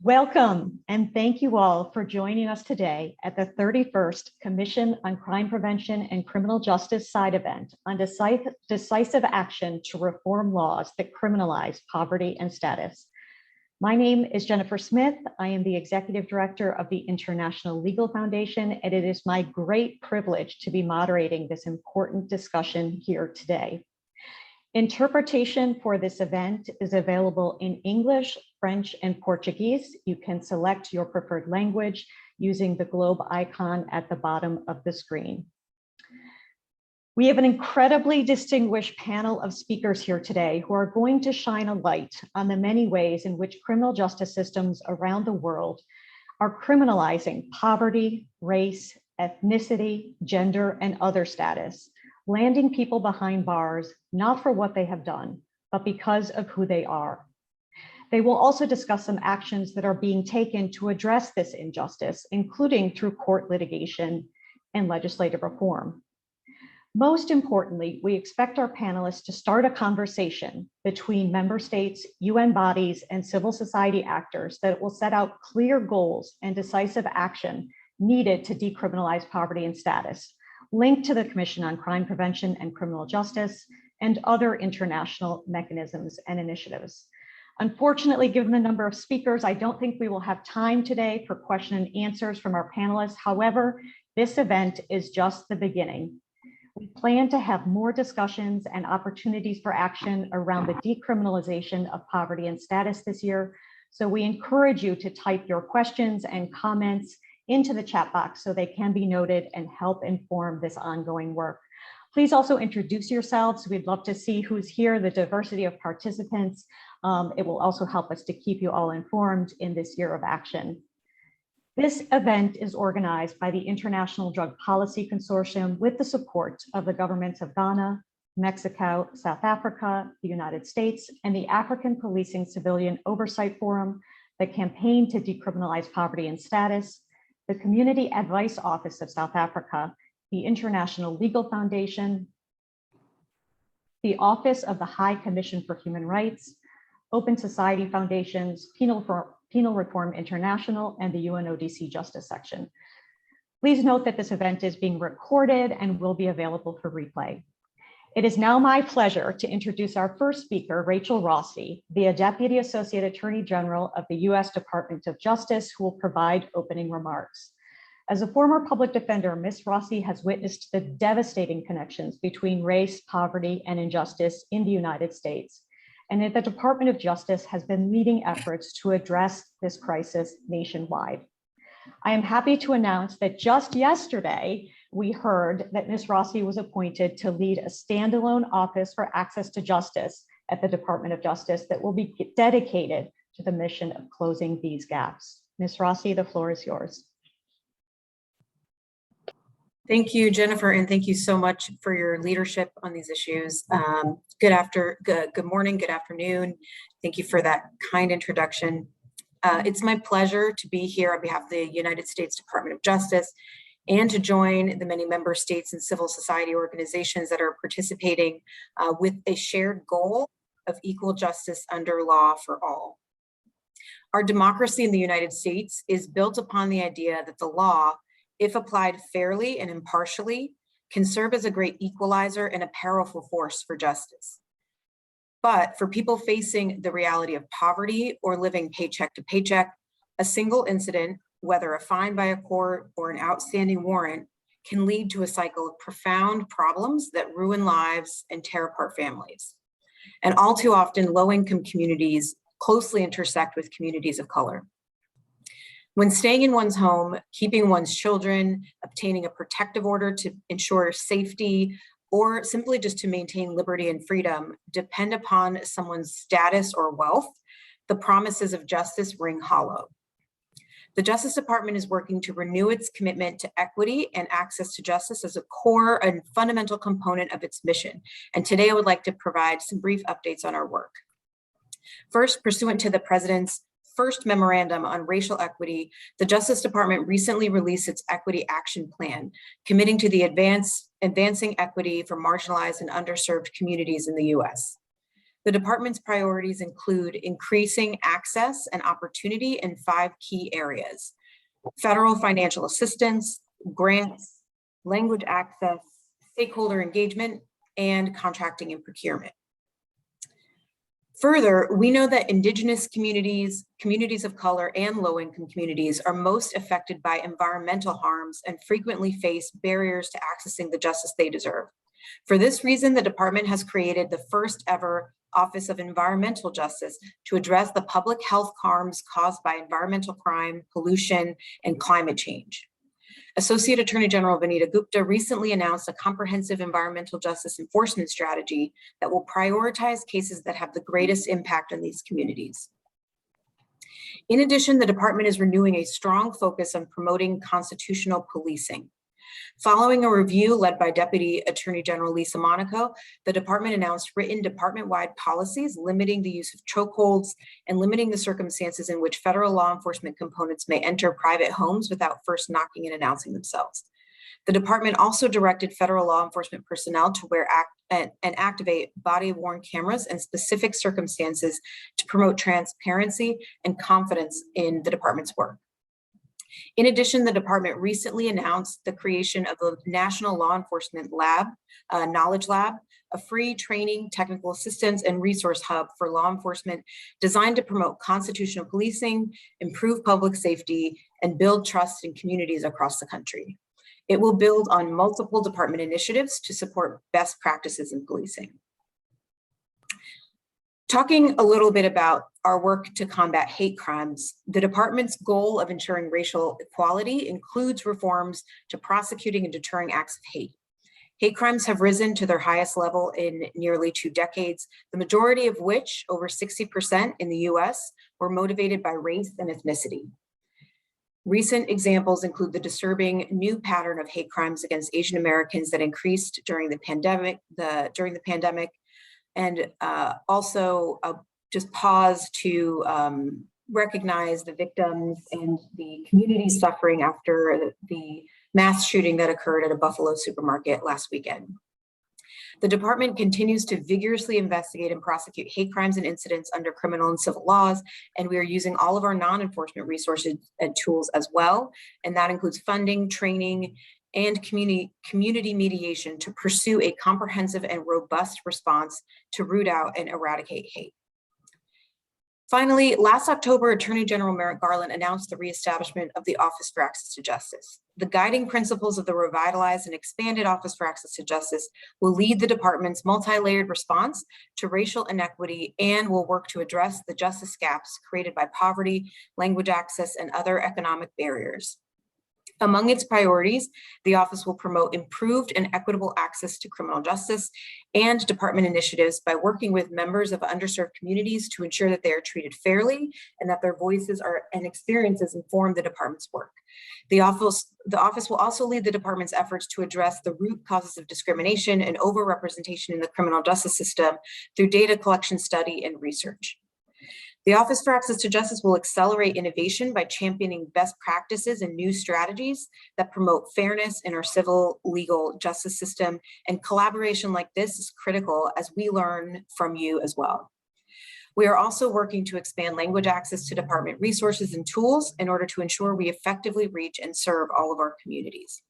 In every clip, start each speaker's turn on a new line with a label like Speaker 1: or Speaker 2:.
Speaker 1: Welcome, and thank you all for joining us today at the 31st Commission on Crime Prevention and Criminal Justice side event on decisive action to reform laws that criminalize poverty and status. My name is Jennifer Smith. I am the Executive Director of the International Legal Foundation, and it is my great privilege to be moderating this important discussion here today. Interpretation for this event is available in English, French, and Portuguese. You can select your preferred language using the globe icon at the bottom of the screen. We have an incredibly distinguished panel of speakers here today who are going to shine a light on the many ways in which criminal justice systems around the world are criminalizing poverty, race, ethnicity, gender, and other status, landing people behind bars, not for what they have done, but because of who they are. They will also discuss some actions that are being taken to address this injustice, including through court litigation and legislative reform. Most importantly, we expect our panelists to start a conversation between member states, UN bodies, and civil society actors that will set out clear goals and decisive action needed to decriminalize poverty and status, linked to the Commission on Crime Prevention and Criminal Justice and other international mechanisms and initiatives. Unfortunately, given the number of speakers, I don't think we will have time today for question and answers from our panelists. However, this event is just the beginning. We plan to have more discussions and opportunities for action around the decriminalization of poverty and status this year. So we encourage you to type your questions and comments into the chat box so they can be noted and help inform this ongoing work. Please also introduce yourselves. We'd love to see who's here, the diversity of participants. It will also help us to keep you all informed in this year of action. This event is organized by the International Drug Policy Consortium with the support of the governments of Ghana, Mexico, South Africa, the United States, and the African Policing Civilian Oversight Forum, the Campaign to Decriminalize Poverty and Status, the Community Advice Office of South Africa, the International Legal Foundation, the Office of the High Commission for Human Rights, Open Society Foundations, Penal Reform International, and the UNODC Justice Section. Please note that this event is being recorded and will be available for replay. It is now my pleasure to introduce our first speaker, Rachel Rossi, the Deputy Associate Attorney General of the U.S. Department of Justice, who will provide opening remarks. As a former public defender, Ms. Rossi has witnessed the devastating connections between race, poverty, and injustice in the United States. And that the Department of Justice has been leading efforts to address this crisis nationwide. I am happy to announce that just yesterday, we heard that Ms. Rossi was appointed to lead a standalone office for access to justice at the Department of Justice that will be dedicated to the mission of closing these gaps. Ms. Rossi, the floor is yours.
Speaker 2: Thank you, Jennifer, and thank you so much for your leadership on these issues. Good morning, good afternoon. Thank you for that kind introduction. It's my pleasure to be here on behalf of the United States Department of Justice and to join the many member states and civil society organizations that are participating with a shared goal of equal justice under law for all. Our democracy in the United States is built upon the idea that the law, if applied fairly and impartially, can serve as a great equalizer and a powerful force for justice. But for people facing the reality of poverty or living paycheck to paycheck, a single incident, whether a fine by a court or an outstanding warrant, can lead to a cycle of profound problems that ruin lives and tear apart families. And all too often, low-income communities closely intersect with communities of color. When staying in one's home, keeping one's children, obtaining a protective order to ensure safety, or simply just to maintain liberty and freedom depend upon someone's status or wealth, the promises of justice ring hollow. The Justice Department is working to renew its commitment to equity and access to justice as a core and fundamental component of its mission. And today I would like to provide some brief updates on our work. First, pursuant to the President's first memorandum on racial equity, the Justice Department recently released its Equity Action Plan, committing to the advancing equity for marginalized and underserved communities in the U.S. The department's priorities include increasing access and opportunity in 5 key areas: federal financial assistance, grants, language access, stakeholder engagement, and contracting and procurement. Further, we know that Indigenous communities, communities of color, and low-income communities are most affected by environmental harms and frequently face barriers to accessing the justice they deserve. For this reason, the department has created the first ever Office of Environmental Justice to address the public health harms caused by environmental crime, pollution, and climate change. Associate Attorney General Vanita Gupta recently announced a comprehensive environmental justice enforcement strategy that will prioritize cases that have the greatest impact on these communities. In addition, the department is renewing a strong focus on promoting constitutional policing. Following a review led by Deputy Attorney General Lisa Monaco, the department announced written department-wide policies limiting the use of chokeholds and limiting the circumstances in which federal law enforcement components may enter private homes without first knocking and announcing themselves. The department also directed federal law enforcement personnel to wear and activate body-worn cameras in specific circumstances to promote transparency and confidence in the department's work. In addition, the department recently announced the creation of a National Law Enforcement Lab, Knowledge Lab, a free training, technical assistance, and resource hub for law enforcement designed to promote constitutional policing, improve public safety, and build trust in communities across the country. It will build on multiple department initiatives to support best practices in policing. Talking a little bit about our work to combat hate crimes, the department's goal of ensuring racial equality includes reforms to prosecuting and deterring acts of hate. Hate crimes have risen to their highest level in nearly 2 decades, the majority of which, over 60% in the US, were motivated by race and ethnicity. Recent examples include the disturbing new pattern of hate crimes against Asian Americans that increased during the pandemic, and also just pause to recognize the victims and the community suffering after the mass shooting that occurred at a Buffalo supermarket last weekend. The department continues to vigorously investigate and prosecute hate crimes and incidents under criminal and civil laws, and we are using all of our non-enforcement resources and tools as well, and that includes funding, training, and community mediation to pursue a comprehensive and robust response to root out and eradicate hate. Finally, last October, Attorney General Merrick Garland announced the reestablishment of the Office for Access to Justice. The guiding principles of the revitalized and expanded Office for Access to Justice will lead the department's multi-layered response to racial inequity and will work to address the justice gaps created by poverty, language access, and other economic barriers. Among its priorities, the office will promote improved and equitable access to criminal justice and department initiatives by working with members of underserved communities to ensure that they are treated fairly and that their voices and experiences inform the department's work. The office will also lead the department's efforts to address the root causes of discrimination and overrepresentation in the criminal justice system through data collection, study, and research. The Office for Access to Justice will accelerate innovation by championing best practices and new strategies that promote fairness in our civil legal justice system, and collaboration like this is critical as we learn from you as well. We are also working to expand language access to department resources and tools in order to ensure we effectively reach and serve all of our communities.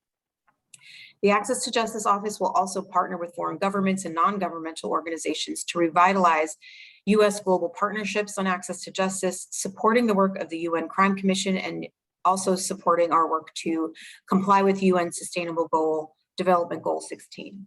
Speaker 2: The Access to Justice Office will also partner with foreign governments and non-governmental organizations to revitalize U.S. global partnerships on access to justice, supporting the work of the UN Crime Commission, and also supporting our work to comply with UN Sustainable Development Goal 16.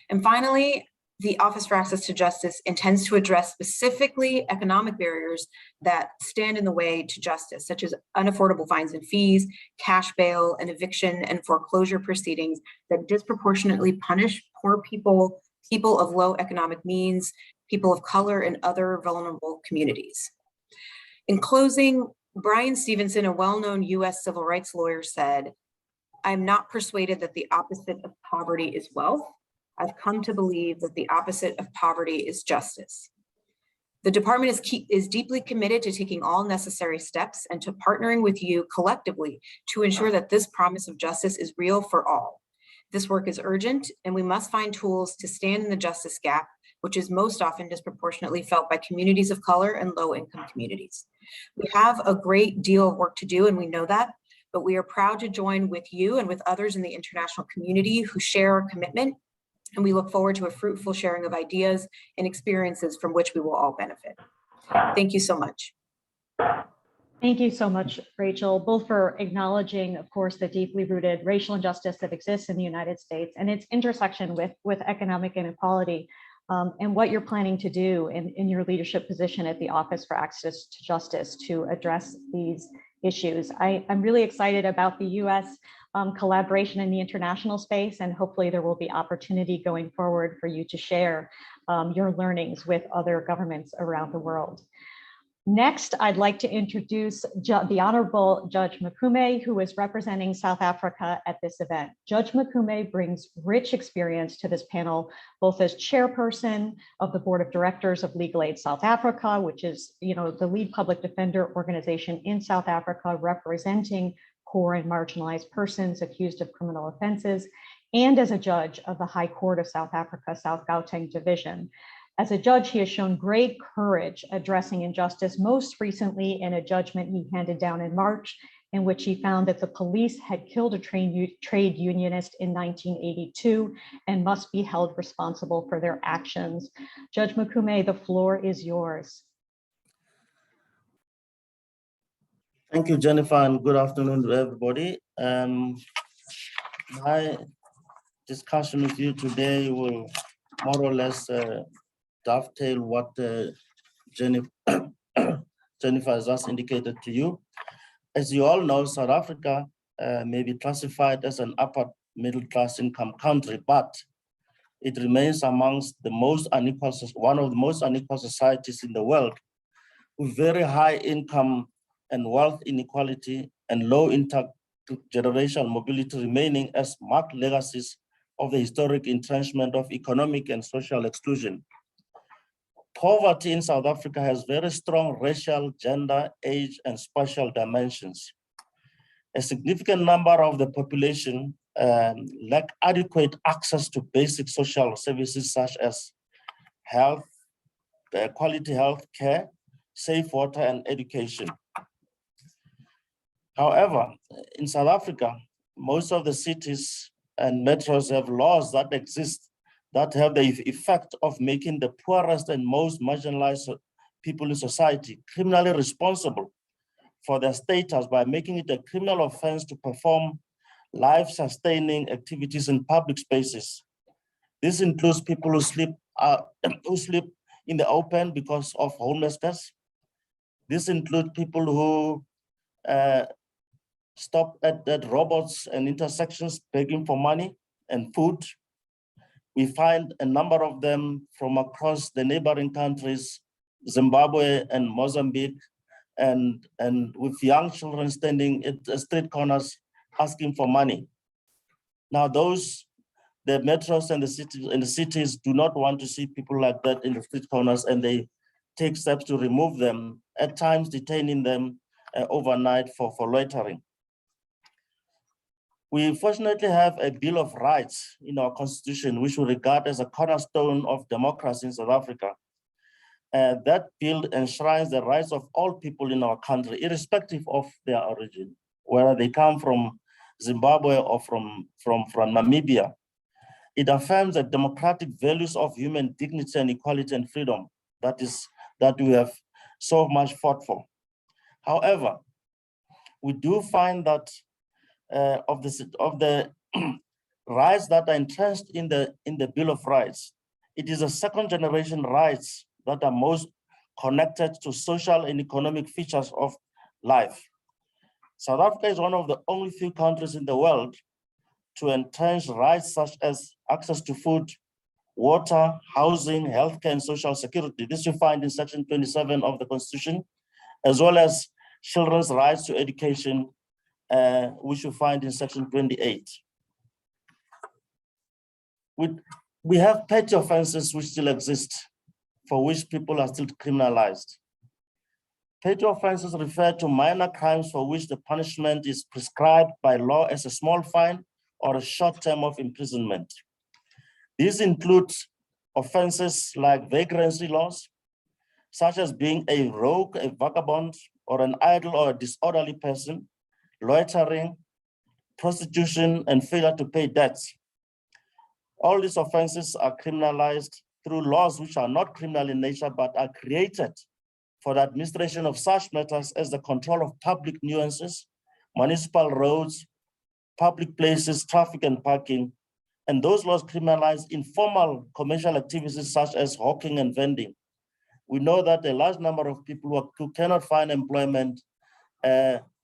Speaker 2: And finally, the Office for Access to Justice intends to address specifically economic barriers that stand in the way to justice, such as unaffordable fines and fees, cash bail, and eviction and foreclosure proceedings that disproportionately punish poor people, people of low economic means, people of color, and other vulnerable communities. In closing, Brian Stevenson, a well-known US civil rights lawyer, said, "I'm not persuaded that the opposite of poverty is wealth. I've come to believe that the opposite of poverty is justice." The department is deeply committed to taking all necessary steps and to partnering with you collectively to ensure that this promise of justice is real for all. This work is urgent, and we must find tools to stand in the justice gap which is most often disproportionately felt by communities of color and low-income communities. We have a great deal of work to do, and we know that, but we are proud to join with you and with others in the international community who share our commitment, and we look forward to a fruitful sharing of ideas and experiences from which we will all benefit. Thank you so much.
Speaker 1: Thank you so much, Rachel, both for acknowledging, of course, the deeply rooted racial injustice that exists in the United States and its intersection with economic inequality, and what you're planning to do in your leadership position at the Office for Access to Justice to address these issues. I'm really excited about the U.S. Collaboration in the international space, and hopefully there will be opportunity going forward for you to share your learnings with other governments around the world. Next, I'd like to introduce the Honorable Judge Makume, who is representing South Africa at this event. Judge Makume brings rich experience to this panel, both as chairperson of the Board of Directors of Legal Aid South Africa, which is, the lead public defender organization in South Africa representing poor and marginalized persons accused of criminal offenses, and as a judge of the High Court of South Africa, South Gauteng Division. As a judge, he has shown great courage addressing injustice, most recently in a judgment he handed down in March, in which he found that the police had killed a trade unionist in 1982 and must be held responsible for their actions. Judge Makume, the floor is yours.
Speaker 3: Thank you, Jennifer, and good afternoon to everybody. My discussion with you today will more or less dovetail what Jennifer has just indicated to you. As you all know, South Africa may be classified as an upper middle class income country, but it remains amongst the most unequal, one of the most unequal societies in the world, with very high income and wealth inequality and low intergenerational mobility remaining as marked legacies of the historic entrenchment of economic and social exclusion. Poverty in South Africa has very strong racial, gender, age, and spatial dimensions. A significant number of the population lack adequate access to basic social services such as health, quality health care, safe water, and education. However, in South Africa, most of the cities and metros have laws that exist that have the effect of making the poorest and most marginalized people in society criminally responsible for their status by making it a criminal offense to perform life-sustaining activities in public spaces. This includes people who sleep in the open because of homelessness. This includes people who stop at robots and intersections begging for money and food. We find a number of them from across the neighboring countries, Zimbabwe and Mozambique, and with young children standing at the street corners asking for money. Now the metros and the cities do not want to see people like that in the street corners, and they take steps to remove them, at times detaining them overnight for loitering. We fortunately have a Bill of Rights in our constitution, which we regard as a cornerstone of democracy in South Africa. That bill enshrines the rights of all people in our country, irrespective of their origin, whether they come from Zimbabwe or from Namibia. It affirms the democratic values of human dignity and equality and freedom that we have so much fought for. However, we do find that of the rights that are entrenched in the Bill of Rights, it is the second generation rights that are most connected to social and economic features of life. South Africa is one of the only few countries in the world to entrench rights such as access to food, water, housing, healthcare, and social security. This you find in Section 27 of the Constitution, as well as children's rights to education, which you find in Section 28. We have petty offenses which still exist, for which people are still criminalized. Petty offenses refer to minor crimes for which the punishment is prescribed by law as a small fine or a short term of imprisonment. These include Offenses like vagrancy laws, such as being a rogue, a vagabond, or an idle or a disorderly person, loitering, prostitution, and failure to pay debts. All these offenses are criminalized through laws which are not criminal in nature, but are created for the administration of such matters as the control of public nuisances, municipal roads, public places, traffic and parking. And those laws criminalize informal commercial activities such as hawking and vending. We know that a large number of people who cannot find employment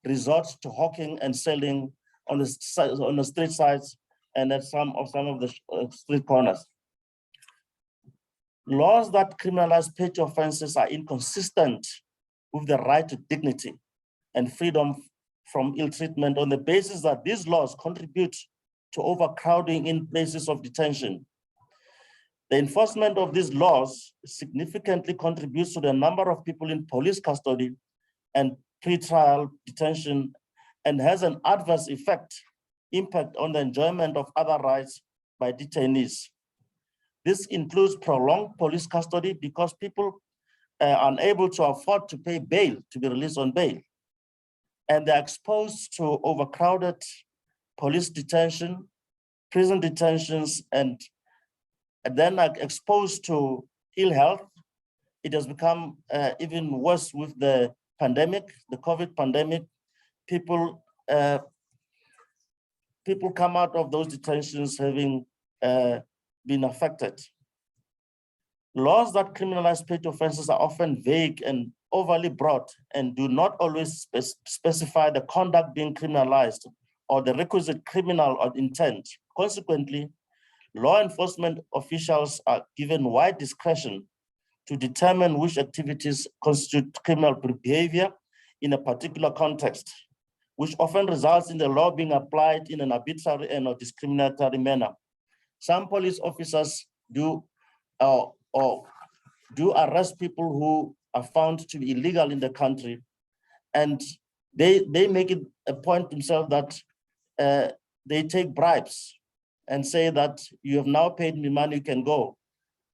Speaker 3: resort to hawking and selling on the street sides and at some of the street corners. Laws that criminalize petty offenses are inconsistent with the right to dignity and freedom from ill treatment on the basis that these laws contribute to overcrowding in places of detention. The enforcement of these laws significantly contributes to the number of people in police custody and pretrial detention and has an adverse impact on the enjoyment of other rights by detainees. This includes prolonged police custody because people are unable to afford to pay bail to be released on bail. And they're exposed to overcrowded police detention, prison detentions, and then are exposed to ill health. It has become even worse with the pandemic, the COVID pandemic. People come out of those detentions having been affected. Laws that criminalize petty offenses are often vague and overly broad and do not always specify the conduct being criminalized or the requisite criminal or intent. Consequently, law enforcement officials are given wide discretion to determine which activities constitute criminal behavior in a particular context, which often results in the law being applied in an arbitrary and or discriminatory manner. Some police officers do arrest people who are found to be illegal in the country, and they make it a point themselves that they take bribes and say that you have now paid me money, you can go,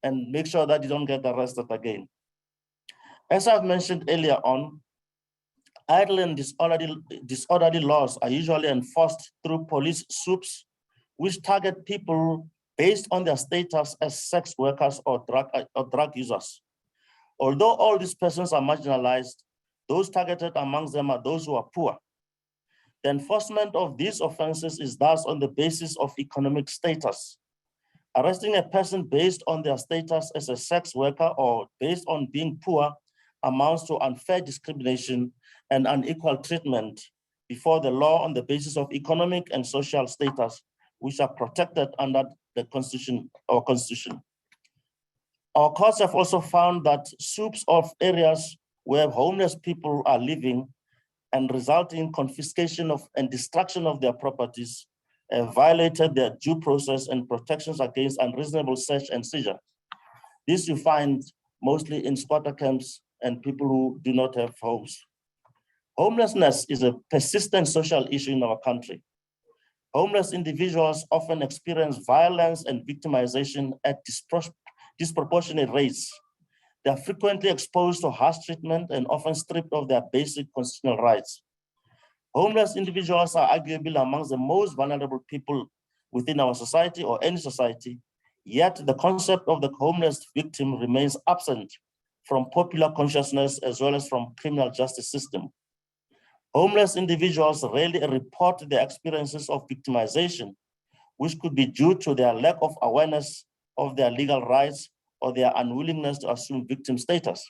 Speaker 3: and make sure that you don't get arrested again. As I've mentioned earlier on, idle and disorderly laws are usually enforced through police soups, which target people based on their status as sex workers or drug users. Although all these persons are marginalized, those targeted amongst them are those who are poor. The enforcement of these offenses is thus on the basis of economic status. Arresting a person based on their status as a sex worker or based on being poor amounts to unfair discrimination and unequal treatment before the law on the basis of economic and social status, which are protected under the Constitution, our Constitution. Our courts have also found that soups of areas where homeless people are living and resulting in confiscation of and destruction of their properties violated their due process and protections against unreasonable search and seizure. This you find mostly in squatter camps and people who do not have homes. Homelessness is a persistent social issue in our country. Homeless individuals often experience violence and victimization at disproportionate rates. They are frequently exposed to harsh treatment and often stripped of their basic constitutional rights. Homeless individuals are arguably amongst the most vulnerable people within our society or any society, yet the concept of the homeless victim remains absent from popular consciousness as well as from criminal justice system. Homeless individuals rarely report their experiences of victimization, which could be due to their lack of awareness of their legal rights or their unwillingness to assume victim status.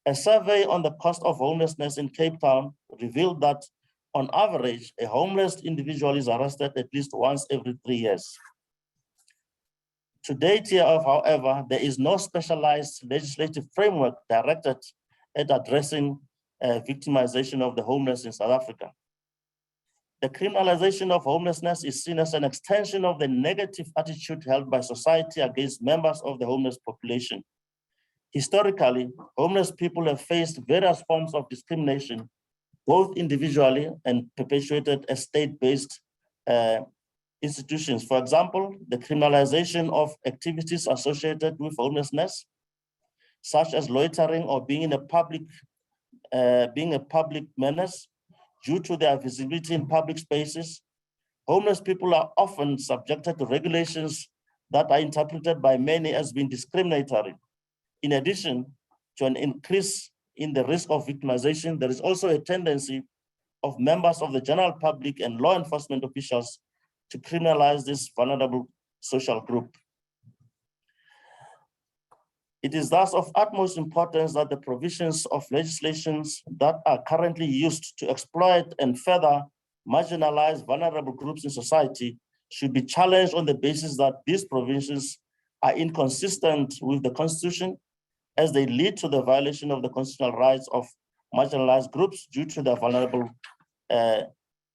Speaker 3: A survey on the cost of homelessness in Cape Town revealed that on average, a homeless individual is arrested at least once every 3 years. To date hereof, however, there is no specialized legislative framework directed at addressing victimization of the homeless in South Africa. The criminalization of homelessness is seen as an extension of the negative attitude held by society against members of the homeless population. Historically, homeless people have faced various forms of discrimination, both individually and perpetuated as state-based institutions. For example, the criminalization of activities associated with homelessness, such as loitering or being a public menace due to their visibility in public spaces. Homeless people are often subjected to regulations that are interpreted by many as being discriminatory. In addition to an increase in the risk of victimization, there is also a tendency of members of the general public and law enforcement officials to criminalize this vulnerable social group. It is thus of utmost importance that the provisions of legislations that are currently used to exploit and further marginalize vulnerable groups in society should be challenged on the basis that these provisions are inconsistent with the Constitution, as they lead to the violation of the constitutional rights of marginalized groups due to their vulnerable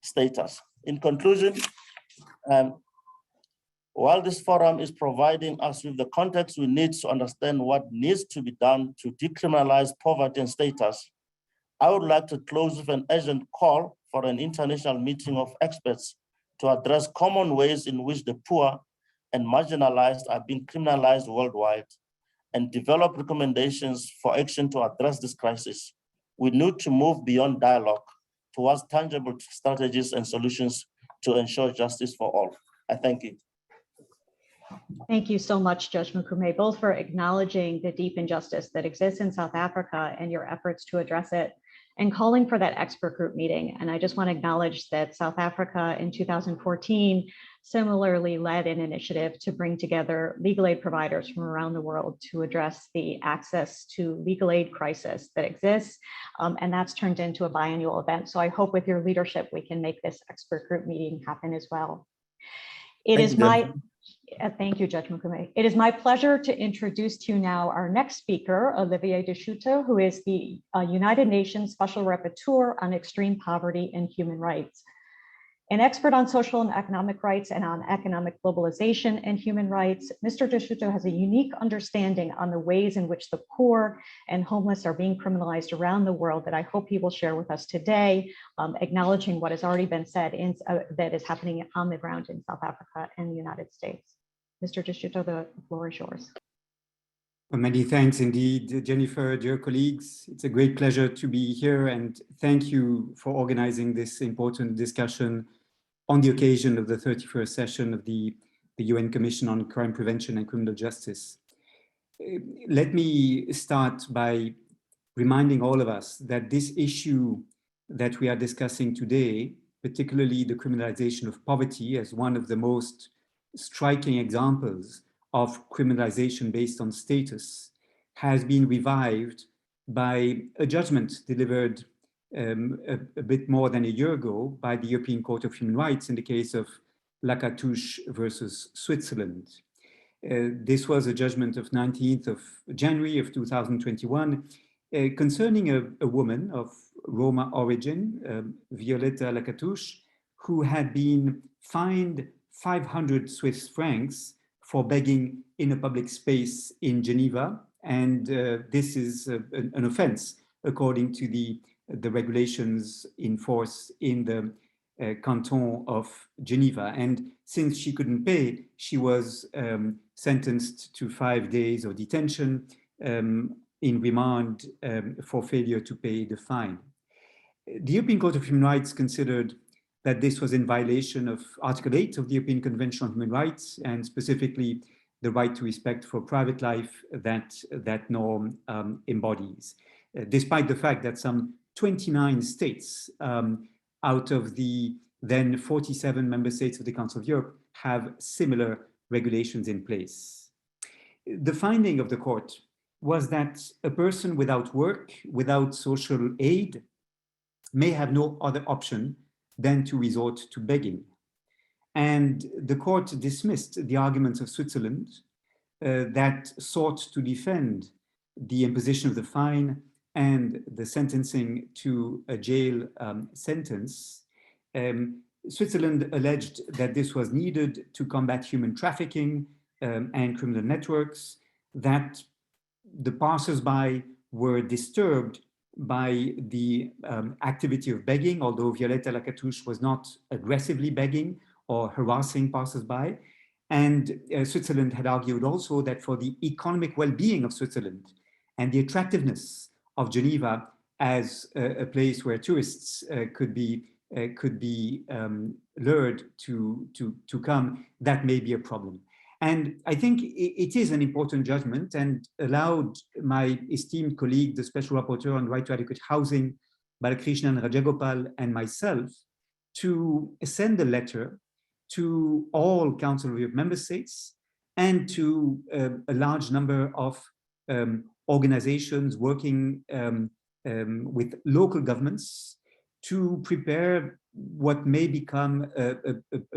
Speaker 3: status. In conclusion, while this forum is providing us with the context we need to understand what needs to be done to decriminalize poverty and status, I would like to close with an urgent call for an international meeting of experts to address common ways in which the poor and marginalized are being criminalized worldwide and develop recommendations for action to address this crisis. We need to move beyond dialogue towards tangible strategies and solutions to ensure justice for all. I thank you.
Speaker 1: Thank you so much, Judge Mukume, both for acknowledging the deep injustice that exists in South Africa and your efforts to address it, and calling for that expert group meeting. And I just want to acknowledge that South Africa in 2014 similarly led an initiative to bring together legal aid providers from around the world to address the access to legal aid crisis that exists. And that's turned into a biannual event. So I hope with your leadership, we can make this expert group meeting happen as well. Thank you, Judge Mukume. It is my pleasure to introduce to you now our next speaker, Olivier De Schutter, who is the United Nations Special Rapporteur on Extreme Poverty and Human Rights. An expert on social and economic rights and on economic globalization and human rights, Mr. De Schutter has a unique understanding on the ways in which the poor and homeless are being criminalized around the world that I hope he will share with us today, acknowledging what has already been said that is happening on the ground in South Africa and the United States. Mr. De Schutter, the floor is yours.
Speaker 4: Well, many thanks indeed, Jennifer, dear colleagues. It's a great pleasure to be here, and thank you for organizing this important discussion on the occasion of the 31st session of the UN Commission on Crime Prevention and Criminal Justice. Let me start by reminding all of us that this issue that we are discussing today, particularly the criminalization of poverty as one of the most striking examples of criminalization based on status, has been revived by a judgment delivered a bit more than a year ago by the European Court of Human Rights in the case of Lacatouche versus Switzerland. This was a judgment of 19th of January of 2021 concerning a woman of Roma origin, Violetta Lacatouche, who had been fined 500 Swiss francs for begging in a public space in Geneva. And this is an offense according to the regulations in force in the canton of Geneva. And since she couldn't pay, she was sentenced to 5 days of detention in remand for failure to pay the fine. The European Court of Human Rights considered that this was in violation of Article 8 of the European Convention on Human Rights, and specifically the right to respect for private life that norm embodies, despite the fact that some 29 states out of the then 47 member states of the Council of Europe have similar regulations in place. The finding of the court was that a person without work, without social aid, may have no other option than to resort to begging. And the court dismissed the arguments of Switzerland that sought to defend the imposition of the fine and the sentencing to a jail sentence. Switzerland alleged that this was needed to combat human trafficking and criminal networks, that the passers-by were disturbed by the activity of begging, although Violetta Lacatouche was not aggressively begging or harassing passers-by. And Switzerland had argued also that for the economic well-being of Switzerland and the attractiveness of Geneva as a place where tourists could be lured to come, that may be a problem. And I think it is an important judgment, and allowed my esteemed colleague, the Special Rapporteur on Right to Adequate Housing, Balakrishnan Rajagopal, and myself to send a letter to all Council of Europe member states and to a large number of organizations working with local governments to prepare what may become a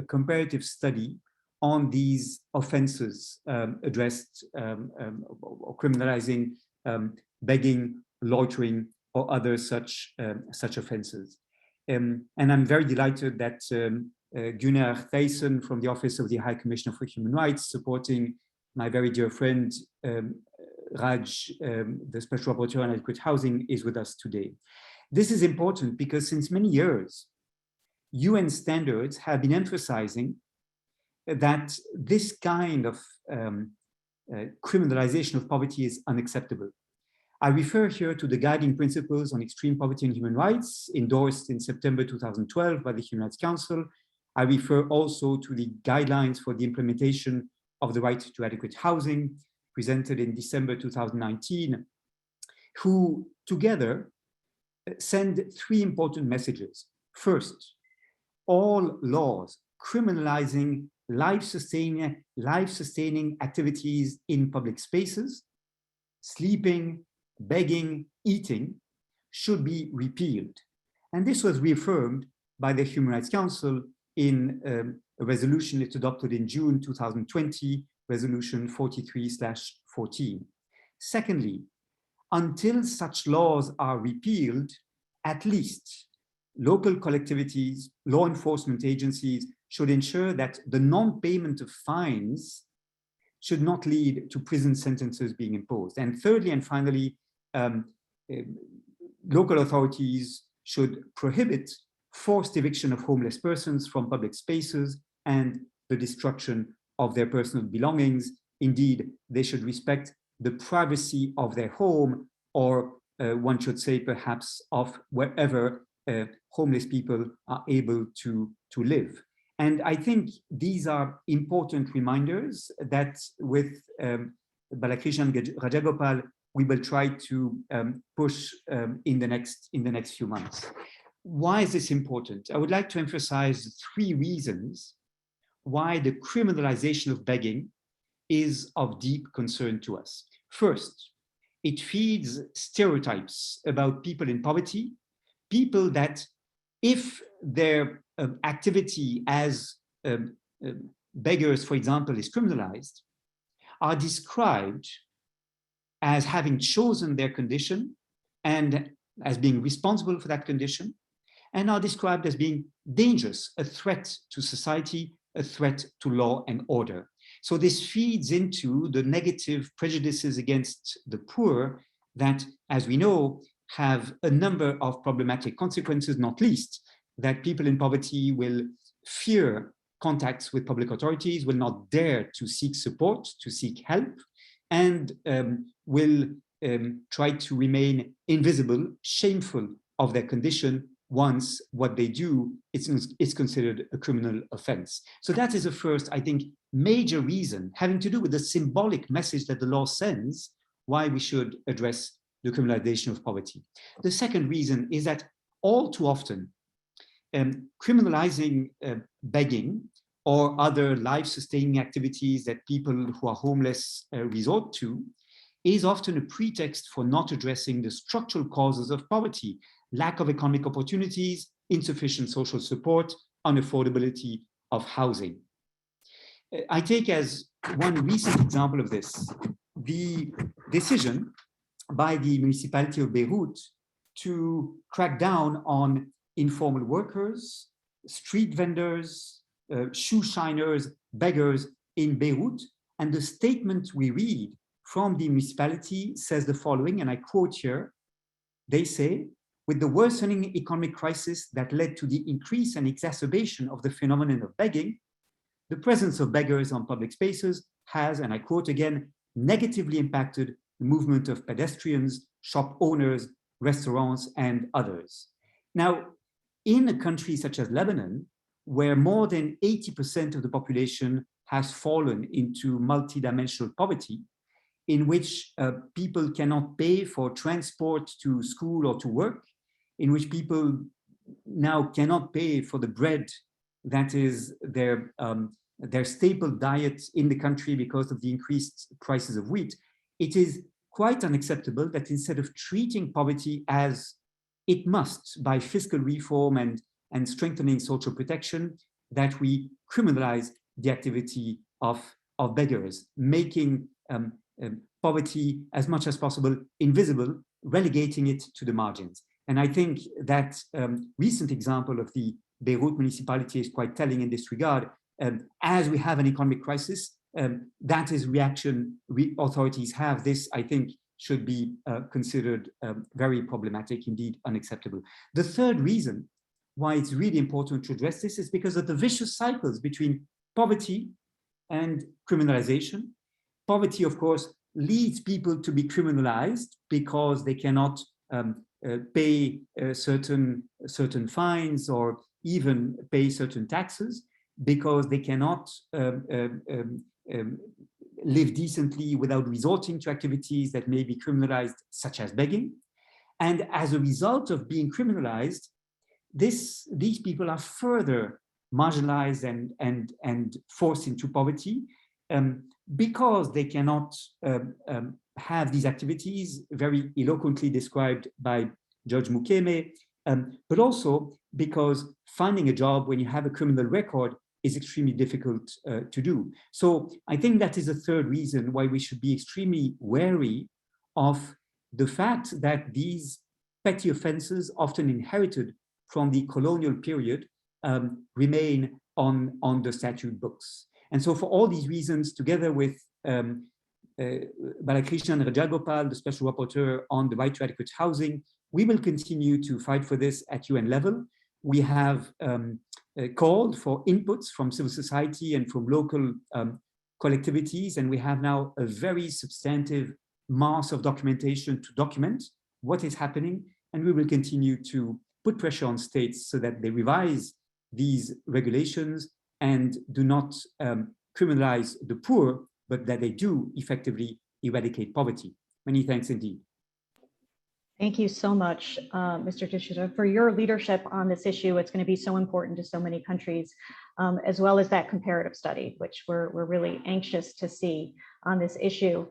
Speaker 4: comparative study on these offenses addressed or criminalizing begging, loitering, or other such offenses. And I'm very delighted that Gunnar Thijssen from the Office of the High Commissioner for Human Rights, supporting my very dear friend Raj, the Special Rapporteur on Adequate Housing, is with us today. This is important because since many years, UN standards have been emphasizing that this kind of criminalization of poverty is unacceptable. I refer here to the guiding principles on extreme poverty and human rights endorsed in September 2012 by the Human Rights Council. I refer also to the guidelines for the implementation of the right to adequate housing presented in December 2019, who together send three important messages. First, all laws criminalizing life-sustaining activities in public spaces, sleeping, begging, eating, should be repealed. And this was reaffirmed by the Human Rights Council in a resolution it adopted in June 2020, resolution 43/14. Secondly, until such laws are repealed, at least local collectivities, law enforcement agencies should ensure that the non-payment of fines should not lead to prison sentences being imposed. And thirdly and finally, local authorities should prohibit forced eviction of homeless persons from public spaces and the destruction of their personal belongings. Indeed, they should respect the privacy of their home, or one should say perhaps of wherever homeless people are able to live. And I think these are important reminders that with Balakrishnan Rajagopal, we will try to push in the next few months. Why is this important? I would like to emphasize three reasons why the criminalization of begging is of deep concern to us. First, it feeds stereotypes about people in poverty, people that if their activity as beggars, for example, is criminalized, are described as having chosen their condition and as being responsible for that condition, and are described as being dangerous, a threat to society, a threat to law and order. So this feeds into the negative prejudices against the poor that, as we know, have a number of problematic consequences, not least that people in poverty will fear contacts with public authorities, will not dare to seek support, to seek help, and will try to remain invisible, shameful of their condition once what they do is considered a criminal offense. So that is the first, I think, major reason having to do with the symbolic message that the law sends why we should address the criminalization of poverty. The second reason is that all too often, criminalizing begging or other life-sustaining activities that people who are homeless resort to is often a pretext for not addressing the structural causes of poverty: lack of economic opportunities, insufficient social support, unaffordability of housing. I take as one recent example of this the decision by the municipality of Beirut to crack down on informal workers, street vendors, shoe shiners, beggars in Beirut. And the statement we read from the municipality says the following, and I quote here. They say, with the worsening economic crisis that led to the increase and exacerbation of the phenomenon of begging, the presence of beggars on public spaces has, and I quote again, negatively impacted the movement of pedestrians, shop owners, restaurants, and others. Now, in a country such as Lebanon, where more than 80% of the population has fallen into multidimensional poverty, in which people cannot pay for transport to school or to work, in which people now cannot pay for the bread that is their staple diet in the country because of the increased prices of wheat, it is quite unacceptable that instead of treating poverty as it must by fiscal reform and strengthening social protection, that we criminalize the activity of beggars, making poverty as much as possible invisible, relegating it to the margins. And I think that recent example of the Beirut municipality is quite telling in this regard. As we have an economic crisis, that is reaction authorities have. This, I think, should be considered very problematic, indeed unacceptable. The third reason why it's really important to address this is because of the vicious cycles between poverty and criminalization. Poverty, of course, leads people to be criminalized because they cannot pay certain fines or even pay certain taxes, because they cannot live decently without resorting to activities that may be criminalized, such as begging. And as a result of being criminalized, these people are further marginalized and forced into poverty because they cannot have these activities, very eloquently described by Judge Mukeme, but also because finding a job when you have a criminal record is extremely difficult to do. So I think that is a third reason why we should be extremely wary of the fact that these petty offenses, often inherited from the colonial period, remain on the statute books. And so for all these reasons, together with Balakrishnan Rajagopal, the Special Rapporteur on the right to adequate housing, we will continue to fight for this at UN level. We have called for inputs from civil society and from local collectivities, and we have now a very substantive mass of documentation to document what is happening, and we will continue to put pressure on states so that they revise these regulations and do not criminalize the poor, but that they do effectively eradicate poverty. Many thanks indeed.
Speaker 1: Thank you so much, Mr. Decisive, for your leadership on this issue. It's going to be so important to so many countries, as well as that comparative study, which we're really anxious to see on this issue.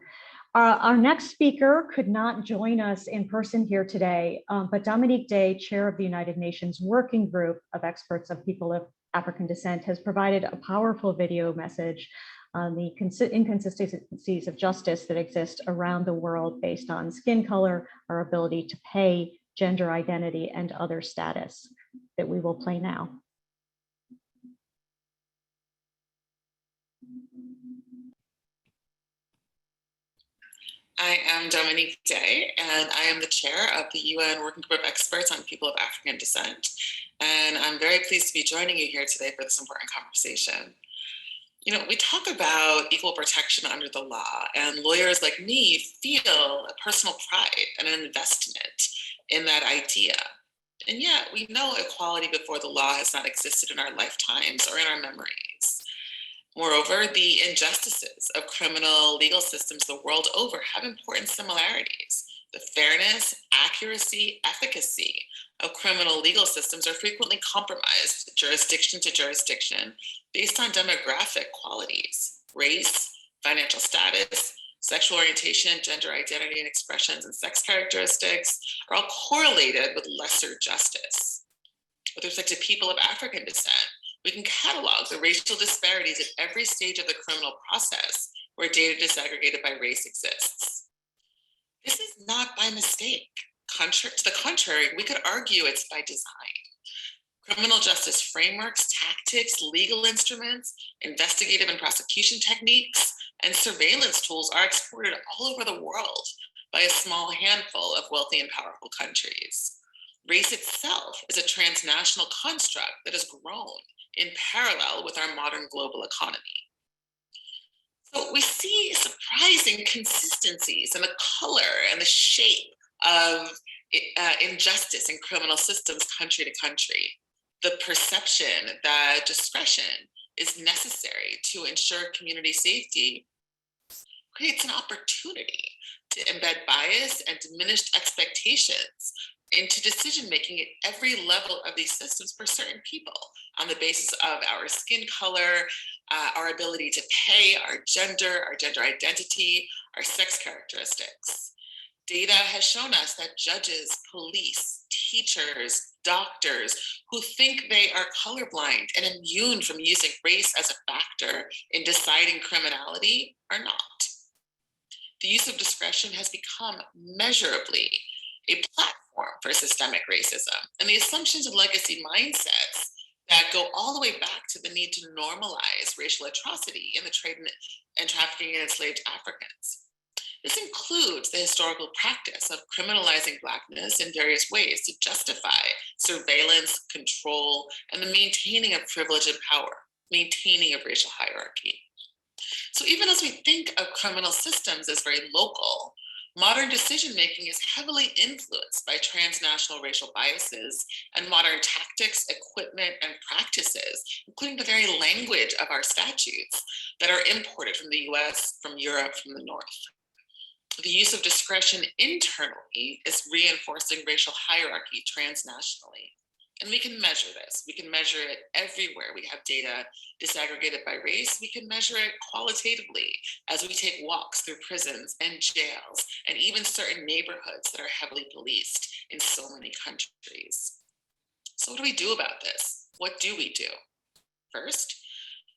Speaker 1: Our next speaker could not join us in person here today, but Dominique Day, chair of the United Nations Working Group of Experts of People of African Descent, has provided a powerful video message on the inconsistencies of justice that exist around the world based on skin color, our ability to pay, gender identity, and other status that we will play now.
Speaker 5: I am Dominique Day, and I am the chair of the UN Working Group of Experts on People of African Descent. And I'm very pleased to be joining you here today for this important conversation. You know, we talk about equal protection under the law, and lawyers like me feel a personal pride and an investment in that idea. And yet we know equality before the law has not existed in our lifetimes or in our memories. Moreover, the injustices of criminal legal systems the world over have important similarities. The fairness, accuracy, efficacy of criminal legal systems are frequently compromised jurisdiction to jurisdiction based on demographic qualities. Race, financial status, sexual orientation, gender identity and expressions, and sex characteristics are all correlated with lesser justice. With respect to people of African descent, we can catalog the racial disparities at every stage of the criminal process where data disaggregated by race exists. This is not by mistake. To the contrary, we could argue it's by design. Criminal justice frameworks, tactics, legal instruments, investigative and prosecution techniques, and surveillance tools are exported all over the world by a small handful of wealthy and powerful countries. Race itself is a transnational construct that has grown in parallel with our modern global economy. So we see surprising consistencies in the color and the shape of injustice in criminal systems country to country. The perception that discretion is necessary to ensure community safety creates an opportunity to embed bias and diminished expectations into decision-making at every level of these systems for certain people on the basis of our skin color, our ability to pay, our gender identity, our sex characteristics. Data has shown us that judges, police, teachers, doctors who think they are colorblind and immune from using race as a factor in deciding criminality are not. The use of discretion has become measurably a platform for systemic racism, and the assumptions and legacy mindsets that go all the way back to the need to normalize racial atrocity in the trade and trafficking in enslaved Africans. This includes the historical practice of criminalizing Blackness in various ways to justify surveillance, control, and the maintaining of privilege and power, maintaining of racial hierarchy. So even as we think of criminal systems as very local, modern decision-making is heavily influenced by transnational racial biases and modern tactics, equipment, and practices, including the very language of our statutes that are imported from the US, from Europe, from the North. The use of discretion internally is reinforcing racial hierarchy transnationally. And we can measure this. We can measure it everywhere. We have data disaggregated by race. We can measure it qualitatively as we take walks through prisons and jails and even certain neighborhoods that are heavily policed in so many countries. So what do we do about this? What do we do? First,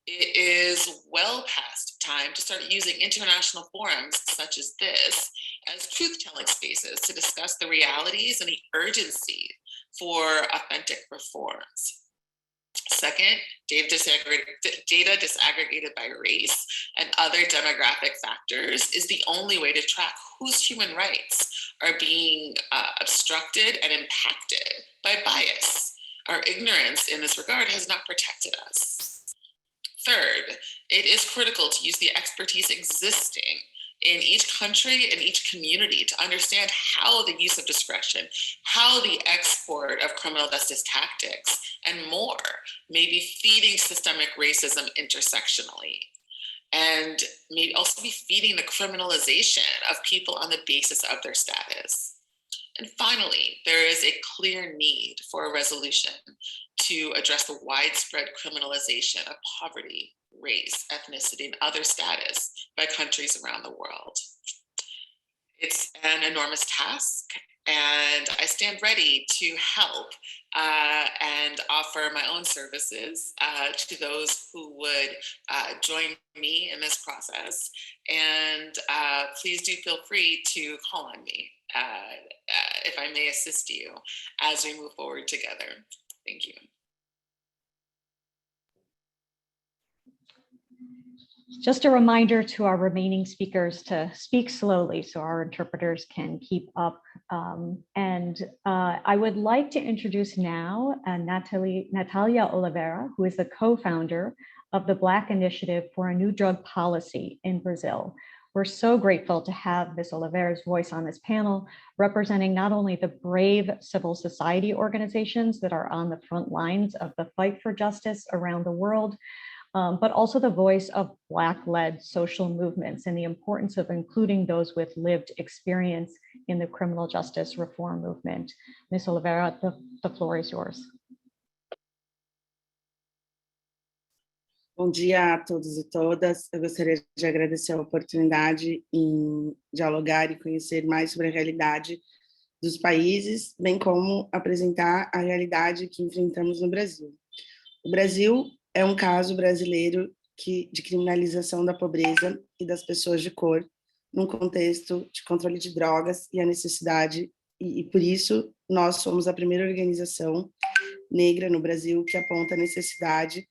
Speaker 5: it is well past time to start using international forums such as this as truth-telling spaces to discuss the realities and the urgency for authentic reforms. Second, data disaggregated by race and other demographic factors is the only way to track whose human rights are being obstructed and impacted by bias. Our ignorance in this regard has not protected us. Third, it is critical to use the expertise existing in each country and each community to understand how the use of discretion, how the export of criminal justice tactics, and more may be feeding systemic racism intersectionally, and may also be feeding the criminalization of people on the basis of their status. And finally, there is a clear need for a resolution to address the widespread criminalization of poverty, race, ethnicity, and other status by countries around the world. It's an enormous task, and I stand ready to help and offer my own services to those who would join me in this process. And please do feel free to call on me if I may assist you as we move forward together. Thank you.
Speaker 1: Just a reminder to our remaining speakers to speak slowly so our interpreters can keep up. I would like to introduce now Natalia Oliveira, who is the co-founder of the Black Initiative for a New Drug Policy in Brazil. We're so grateful to have Ms. Oliveira's voice on this panel, representing not only the brave civil society organizations that are on the front lines of the fight for justice around the world, but also the voice of Black-led social movements and the importance of including those with lived experience in the criminal justice reform movement. Ms. Oliveira, the floor is yours.
Speaker 6: Bom dia a todos e todas. Eu gostaria de agradecer a oportunidade em dialogar e conhecer mais sobre a realidade dos países, bem como apresentar a realidade que enfrentamos no Brasil. O Brasil é um caso brasileiro de criminalização da pobreza e das pessoas de cor, num contexto de controle de drogas e a necessidade, e por isso nós somos a primeira organização negra no Brasil que aponta a necessidade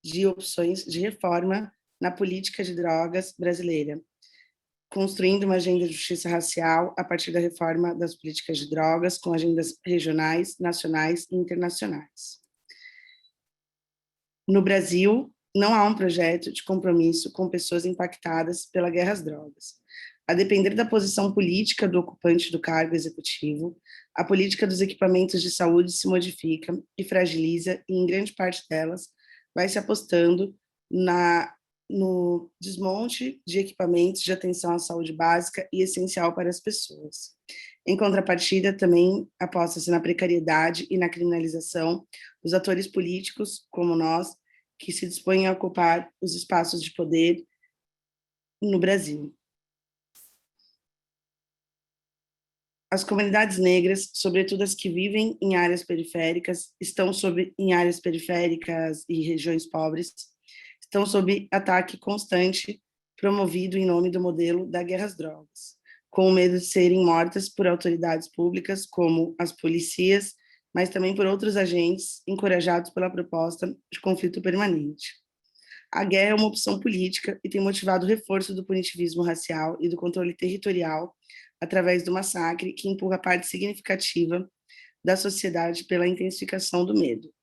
Speaker 6: de opções de reforma na política de drogas brasileira. construindo uma agenda de justiça racial a partir da reforma das políticas de drogas, com agendas regionais, nacionais e internacionais. No Brasil, não há um projeto de compromisso com pessoas impactadas pela guerra às drogas. A depender da posição política do ocupante do cargo executivo, a política dos equipamentos de saúde se modifica e fragiliza, e em grande parte delas vai se apostando no desmonte de equipamentos de atenção à saúde básica e essencial para as pessoas. Em contrapartida, também aposta-se na precariedade e na criminalização dos atores políticos, como nós, que se dispõem a ocupar os espaços de poder no Brasil. As comunidades negras, sobretudo as que vivem em áreas periféricas, em áreas periféricas e regiões pobres, estão sob ataque constante, promovido em nome do modelo da guerra às drogas, com o medo de serem mortas por autoridades públicas, como as polícias, mas também por outros agentes encorajados pela proposta de conflito permanente. A guerra é uma opção política e tem motivado o reforço do punitivismo racial e do controle territorial através do massacre, que empurra parte significativa da sociedade pela intensificação do medo.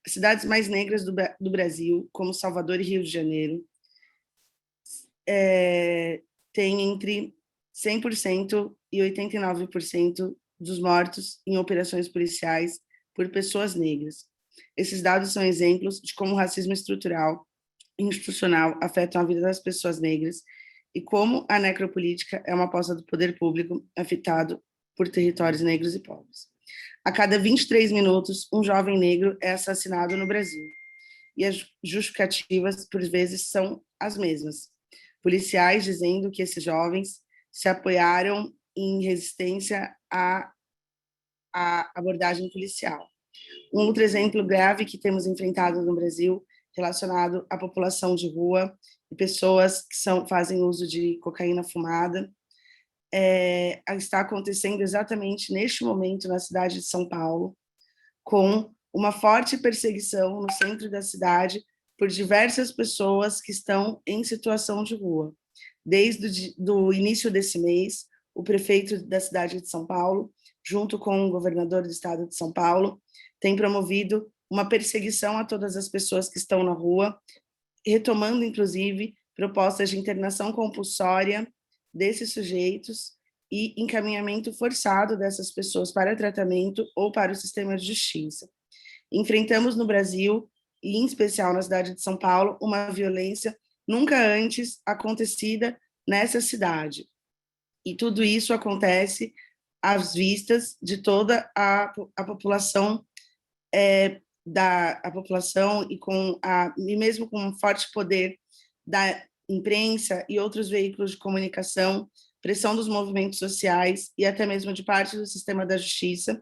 Speaker 6: As cidades mais negras do Brasil, como Salvador e Rio de Janeiro, têm entre 100% e 89% dos mortos em operações policiais por pessoas negras. Esses dados são exemplos de como o racismo estrutural e institucional afetam a vida das pessoas negras e como a necropolítica é uma aposta do poder público afetado por territórios negros e pobres. A cada 23 minutos, um jovem negro é assassinado no Brasil. E as justificativas, por vezes, são as mesmas. Policiais dizendo que esses jovens se apoiaram em resistência à abordagem policial. Um outro exemplo grave que temos enfrentado no Brasil, relacionado à população de rua e pessoas que fazem uso de cocaína fumada, está acontecendo exatamente neste momento na cidade de São Paulo, com uma forte perseguição no centro da cidade por diversas pessoas que estão em situação de rua. Desde o início desse mês, o prefeito da cidade de São Paulo, junto com o governador do estado de São Paulo, tem promovido uma perseguição a todas as pessoas que estão na rua, retomando, inclusive, propostas de internação compulsória desses sujeitos e encaminhamento forçado dessas pessoas para tratamento ou para o sistema de justiça. Enfrentamos no Brasil, e em especial na cidade de São Paulo, uma violência nunca antes acontecida nessa cidade. E tudo isso acontece às vistas de toda a população, a população e mesmo com um forte poder da imprensa e outros veículos de comunicação, pressão dos movimentos sociais e até mesmo de parte do sistema da justiça.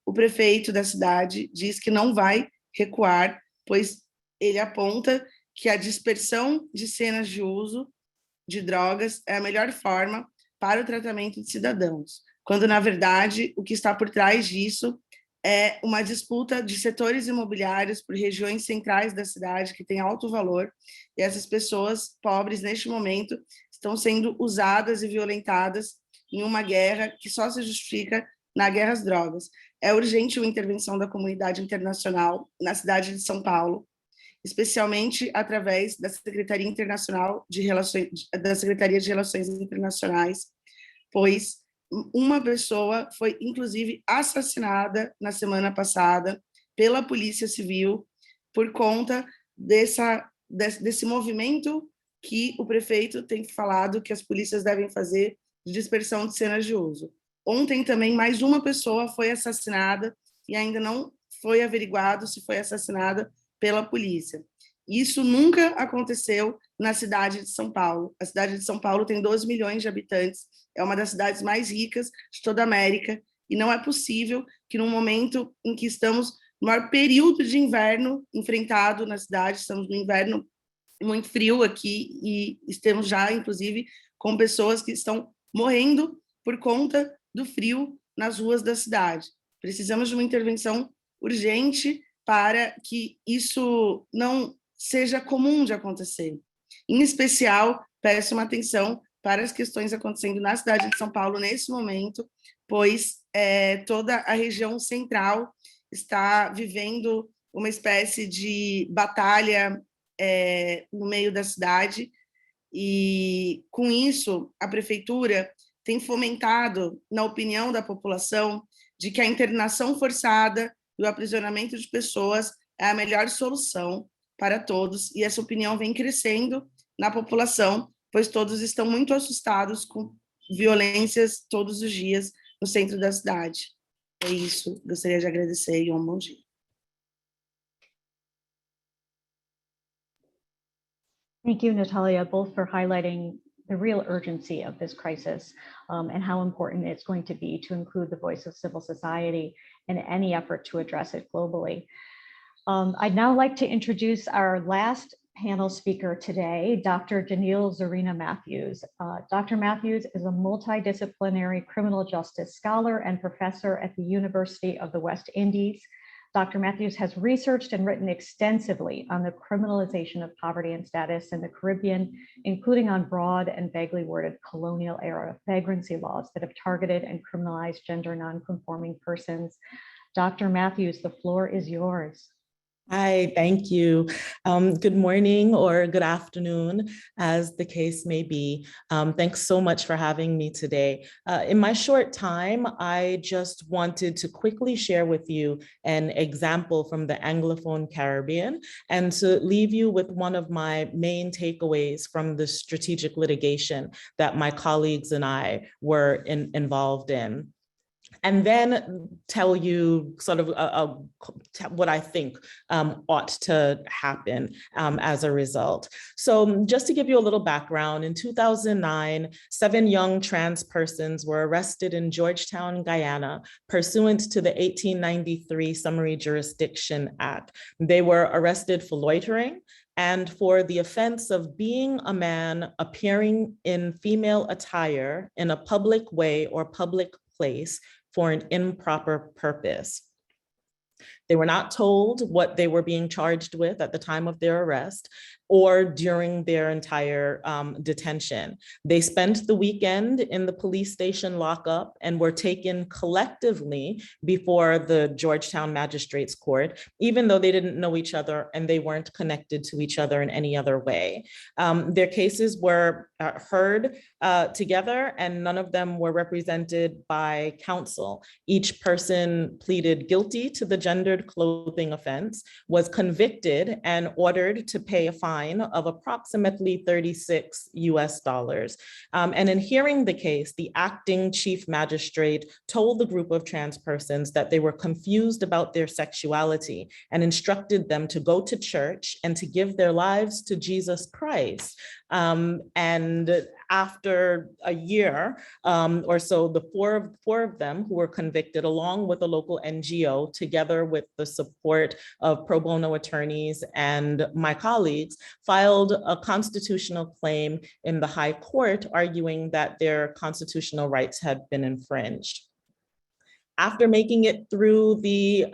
Speaker 6: O prefeito da cidade diz que não vai recuar, pois ele aponta que a dispersão de cenas de uso de drogas é a melhor forma para o tratamento de cidadãos, quando, na verdade, o que está por trás disso é uma disputa de setores imobiliários por regiões centrais da cidade que tem alto valor, e essas pessoas pobres, neste momento, estão sendo usadas e violentadas em uma guerra que só se justifica na guerra às drogas. É urgente uma intervenção da comunidade internacional na cidade de São Paulo, especialmente através da Secretaria de Relações Internacionais, pois uma pessoa foi, inclusive, assassinada na semana passada pela Polícia Civil por conta desse movimento que o prefeito tem falado que as polícias devem fazer de dispersão de cenas de uso. Ontem também mais uma pessoa foi assassinada e ainda não foi averiguado se foi assassinada pela polícia. Isso nunca aconteceu na cidade de São Paulo. A cidade de São Paulo tem 12 milhões de habitantes, é uma das cidades mais ricas de toda a América, e não é possível que, num momento em que estamos no maior período de inverno enfrentado na cidade, estamos no inverno muito frio aqui, e estamos já, inclusive, com pessoas que estão morrendo por conta do frio nas ruas da cidade. Precisamos de uma intervenção urgente para que isso não seja comum de acontecer. Em especial, peço uma atenção para as questões acontecendo na cidade de São Paulo nesse momento, pois toda a região central está vivendo uma espécie de batalha no meio da cidade, e com isso a prefeitura tem fomentado, na opinião da população, de que a internação forçada e o aprisionamento de pessoas é a melhor solução para todos, e essa opinião vem crescendo na população, pois todos estão muito assustados com violências todos os dias no centro da cidade. É isso, gostaria de agradecer e um bom dia.
Speaker 1: Thank you, Natalia, both for highlighting the real urgency of this crisis and how important it's going to be to include the voice of civil society in any effort to address it globally. I'd now like to introduce our last panel speaker today, Dr. Daniil Zorina Matthews. Dr. Matthews is a multidisciplinary criminal justice scholar and professor at the University of the West Indies. Dr. Matthews has researched and written extensively on the criminalization of poverty and status in the Caribbean, including on broad and vaguely worded colonial era vagrancy laws that have targeted and criminalized gender nonconforming persons. Dr. Matthews, the floor is yours.
Speaker 7: Hi, thank you. Good morning or good afternoon, as the case may be. Thanks so much for having me today. In my short time, I just wanted to quickly share with you an example from the Anglophone Caribbean and to leave you with one of my main takeaways from the strategic litigation that my colleagues and I were involved in. And then tell you sort of what I think ought to happen as a result. So just to give you a little background, in 2009, 7 young trans persons were arrested in Georgetown, Guyana, pursuant to the 1893 Summary Jurisdiction Act. They were arrested for loitering and for the offense of being a man appearing in female attire in a public way or public place for an improper purpose. They were not told what they were being charged with at the time of their arrest or during their entire detention. They spent the weekend in the police station lockup and were taken collectively before the Georgetown Magistrates Court, even though they didn't know each other and they weren't connected to each other in any other way. Their cases were heard together and none of them were represented by counsel. Each person pleaded guilty to the gendered clothing offense, was convicted and ordered to pay a fine of approximately $36 US. And in hearing the case, the acting chief magistrate told the group of trans persons that they were confused about their sexuality and instructed them to go to church and to give their lives to Jesus Christ. And after a year or so, the four of them who were convicted, along with a local NGO, together with the support of pro bono attorneys and my colleagues, filed a constitutional claim in the High Court, arguing that their constitutional rights had been infringed. After making it through the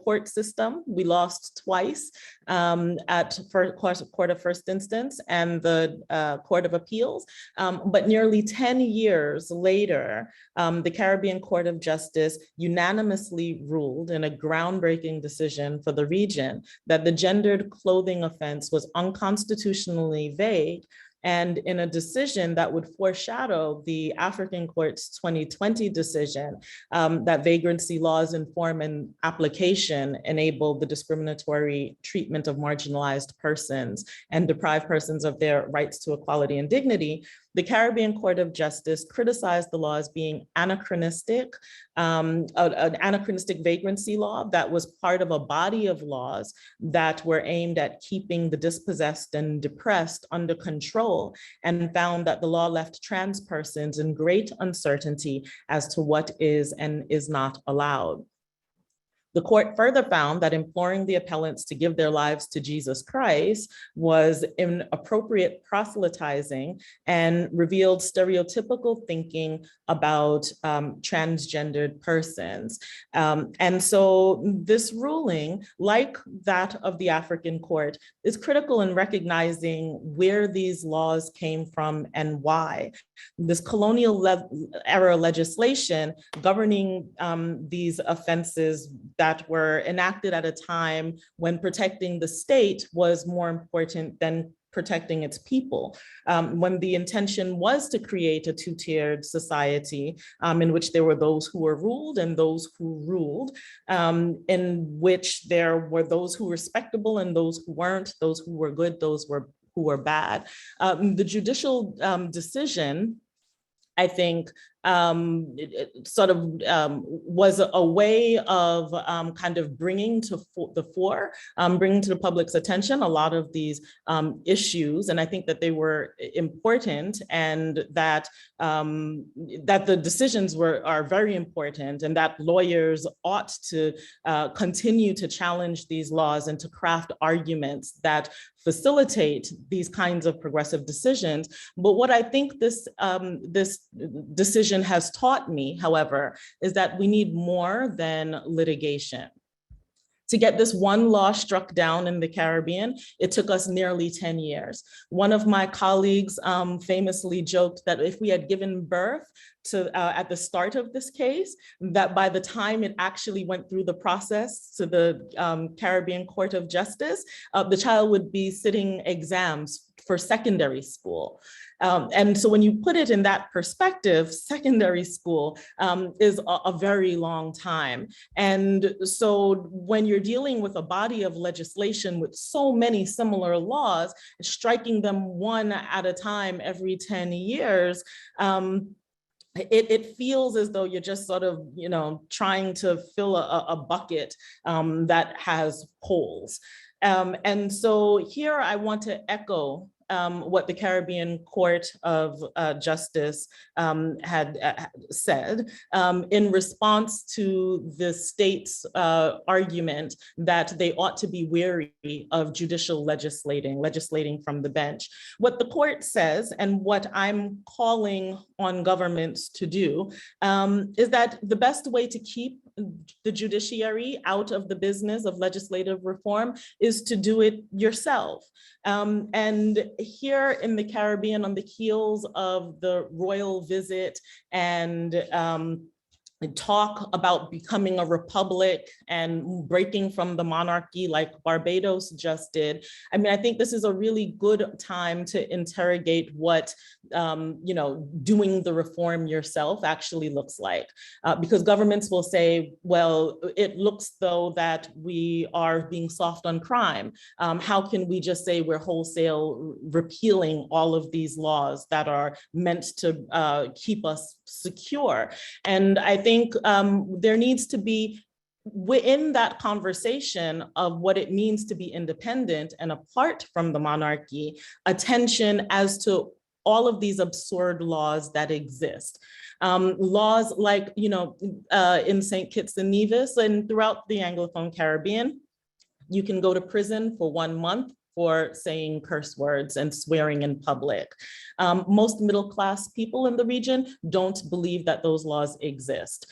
Speaker 7: court system, we lost twice at Court of First Instance and the Court of Appeals. But nearly 10 years later, the Caribbean Court of Justice unanimously ruled in a groundbreaking decision for the region that the gendered clothing offense was unconstitutionally vague, and in a decision that would foreshadow the African Court's 2020 decision that vagrancy laws in form and application enable the discriminatory treatment of marginalized persons and deprive persons of their rights to equality and dignity, the Caribbean Court of Justice criticized the law as being anachronistic, an anachronistic vagrancy law that was part of a body of laws that were aimed at keeping the dispossessed and depressed under control, and found that the law left trans persons in great uncertainty as to what is and is not allowed. The court further found that imploring the appellants to give their lives to Jesus Christ was inappropriate proselytizing and revealed stereotypical thinking about transgendered persons. And so this ruling, like that of the African court, is critical in recognizing where these laws came from and why. This colonial era legislation governing these offenses that were enacted at a time when protecting the state was more important than protecting its people, when the intention was to create a two-tiered society in which there were those who were ruled and those who ruled, in which there were those who were respectable and those who weren't, those who were good, those who were bad. The judicial decision, I think, it sort of was a way of kind of bringing to the fore, bringing to the public's attention a lot of these issues. And I think that they were important, and that that the decisions are very important, and that lawyers ought to continue to challenge these laws and to craft arguments that facilitate these kinds of progressive decisions. But what I think this decision has taught me, however, is that we need more than litigation. To get this one law struck down in the Caribbean, it took us nearly 10 years. One of my colleagues famously joked that if we had given birth to at the start of this case, that by the time it actually went through the process to the Caribbean Court of Justice, the child would be sitting exams for secondary school. And so when you put it in that perspective, secondary school is a very long time. And so when you're dealing with a body of legislation with so many similar laws, striking them one at a time every 10 years, it feels as though you're just sort of, trying to fill a bucket that has holes. And so here I want to echo what the Caribbean Court of Justice had said in response to the state's argument that they ought to be wary of judicial legislating from the bench. What the court says, and what I'm calling on governments to do, is that the best way to keep the judiciary out of the business of legislative reform is to do it yourself. And here in the Caribbean, on the heels of the royal visit and talk about becoming a republic and breaking from the monarchy like Barbados just did, I think this is a really good time to interrogate what doing the reform yourself actually looks like. Because governments will say, well, it looks though that we are being soft on crime. How can we just say we're wholesale repealing all of these laws that are meant to keep us secure? And I think there needs to be, within that conversation of what it means to be independent and apart from the monarchy, attention as to all of these absurd laws that exist. Laws like, in St. Kitts and Nevis and throughout the Anglophone Caribbean, you can go to prison for 1 month for saying curse words and swearing in public. Most middle-class people in the region don't believe that those laws exist.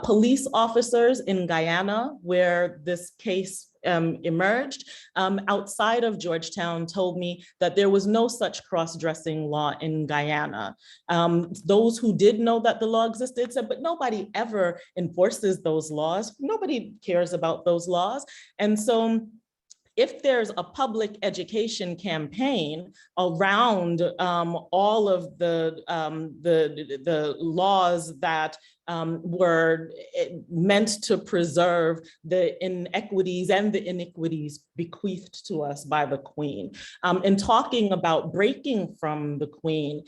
Speaker 7: Police officers in Guyana, where this case emerged, outside of Georgetown, told me that there was no such cross-dressing law in Guyana. Those who did know that the law existed said, but nobody ever enforces those laws. Nobody cares about those laws. And so if there's a public education campaign around all of the laws that were meant to preserve the inequities and the iniquities bequeathed to us by the Queen, and talking about breaking from the Queen,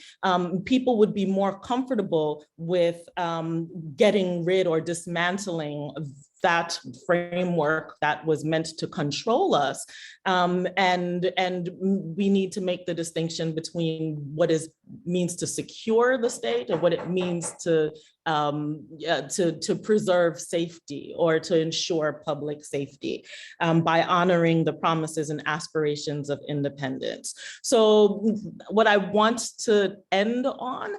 Speaker 7: people would be more comfortable with getting rid or dismantling that framework that was meant to control us. And we need to make the distinction between what is means to secure the state and what it means to preserve safety or to ensure public safety by honoring the promises and aspirations of independence. So what I want to end on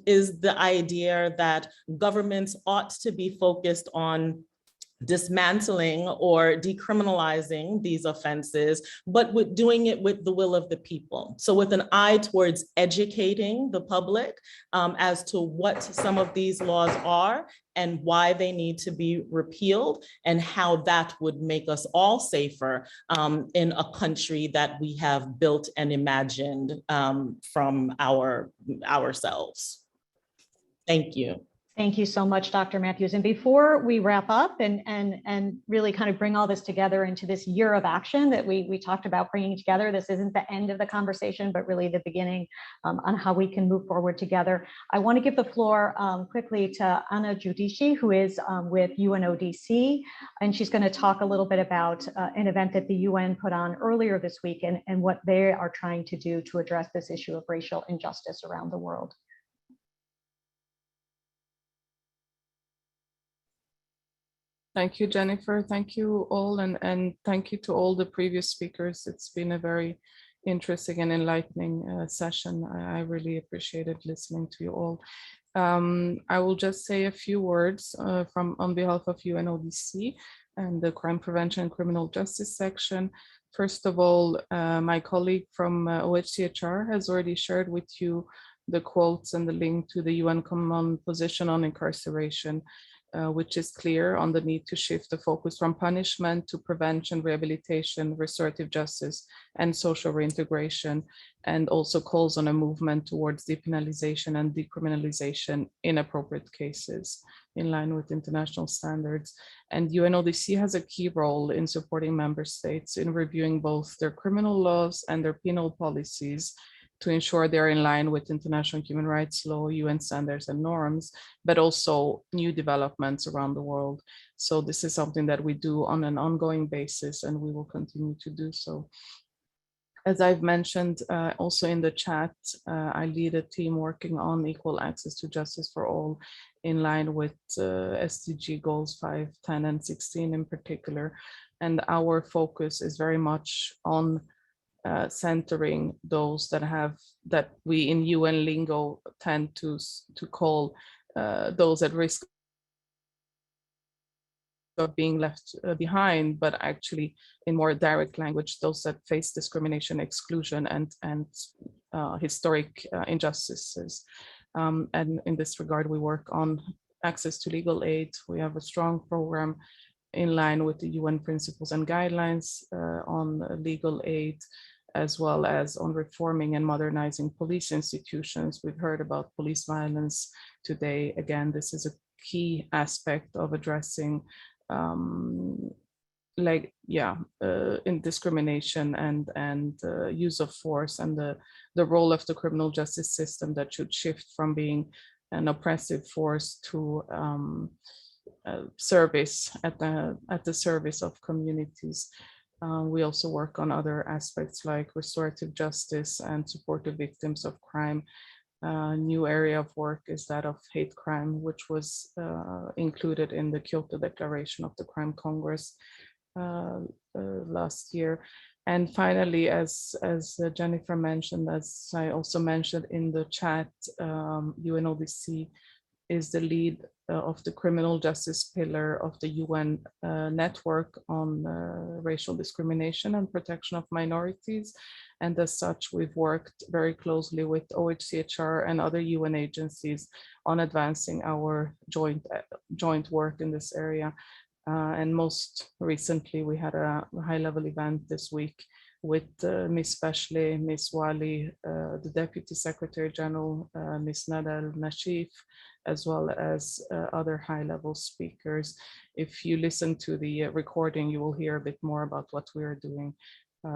Speaker 7: is the idea that governments ought to be focused on dismantling or decriminalizing these offenses, but with doing it with the will of the people. So with an eye towards educating the public as to what some of these laws are and why they need to be repealed and how that would make us all safer in a country that we have built and imagined from ourselves. Thank you.
Speaker 1: Thank you so much, Dr. Matthews. And before we wrap up and really kind of bring all this together into this year of action that we talked about bringing together, this isn't the end of the conversation, but really the beginning on how we can move forward together. I want to give the floor quickly to Anna Giudici, who is with UNODC, and she's going to talk a little bit about an event that the UN put on earlier this week and what they are trying to do to address this issue of racial injustice around the world.
Speaker 8: Thank you, Jennifer. Thank you all, and thank you to all the previous speakers. It's been a very interesting and enlightening session. I really appreciated listening to you all. I will just say a few words on behalf of UNODC and the Crime Prevention and Criminal Justice section. First of all, my colleague from OHCHR has already shared with you the quotes and the link to the UN Common Position on Incarceration, which is clear on the need to shift the focus from punishment to prevention, rehabilitation, restorative justice, and social reintegration, and also calls on a movement towards depenalization and decriminalization in appropriate cases in line with international standards. And UNODC has a key role in supporting member states in reviewing both their criminal laws and their penal policies to ensure they're in line with international human rights law, UN standards and norms, but also new developments around the world. So this is something that we do on an ongoing basis, and we will continue to do so. As I've mentioned also in the chat, I lead a team working on equal access to justice for all in line with SDG goals 5, 10, and 16 in particular. And our focus is very much on centering those that we in UN lingo tend to call those at risk of being left behind, but actually in more direct language, those that face discrimination, exclusion, and historic injustices. And in this regard, we work on access to legal aid. We have a strong program in line with the UN principles and guidelines on legal aid, as well as on reforming and modernizing police institutions. We've heard about police violence today. Again, this is a key aspect of addressing in discrimination and use of force, and the role of the criminal justice system that should shift from being an oppressive force to service at the service of communities. We also work on other aspects like restorative justice and support to victims of crime. A new area of work is that of hate crime, which was included in the Kyoto Declaration of the Crime Congress last year. And finally, as Jennifer mentioned, as I also mentioned in the chat, UNODC is the lead of the criminal justice pillar of the UN network on racial discrimination and protection of minorities. And as such, we've worked very closely with OHCHR and other UN agencies on advancing our joint work in this area. And most recently, we had a high-level event this week with Ms. Bashle, Ms. Wali, the Deputy Secretary General, Ms. Nada Nashif, as well as other high-level speakers. If you listen to the recording, you will hear a bit more about what we are doing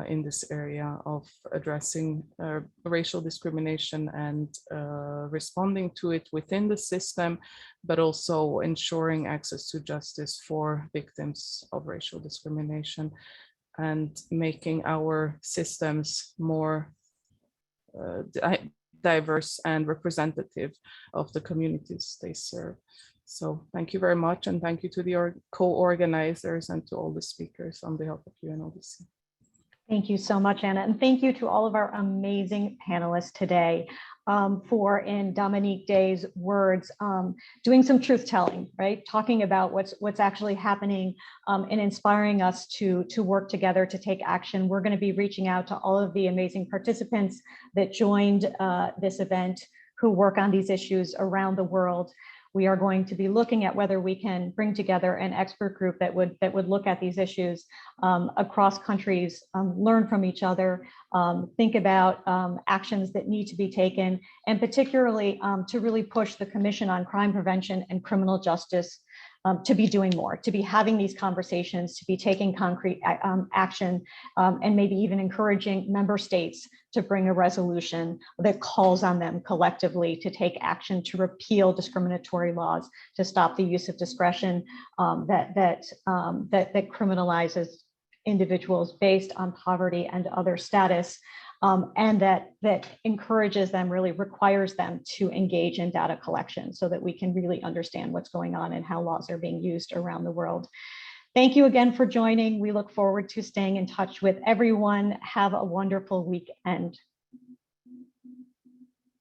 Speaker 8: in this area of addressing racial discrimination and responding to it within the system, but also ensuring access to justice for victims of racial discrimination and making our systems more diverse and representative of the communities they serve. So thank you very much, and thank you to the co-organizers and to all the speakers on behalf of UNODC.
Speaker 1: Thank you so much, Anna, and thank you to all of our amazing panelists today for, in Dominique Day's words, doing some truth telling, right? Talking about what's actually happening and inspiring us to work together to take action. We're going to be reaching out to all of the amazing participants that joined this event who work on these issues around the world. We are going to be looking at whether we can bring together an expert group that would look at these issues across countries, learn from each other, think about actions that need to be taken, and particularly to really push the Commission on Crime Prevention and Criminal Justice to be doing more, to be having these conversations, to be taking concrete action, and maybe even encouraging member states to bring a resolution that calls on them collectively to take action to repeal discriminatory laws, to stop the use of discretion that criminalizes individuals based on poverty and other status, and that encourages them, really requires them to engage in data collection so that we can really understand what's going on and how laws are being used around the world. Thank you again for joining. We look forward to staying in touch with everyone. Have a wonderful weekend.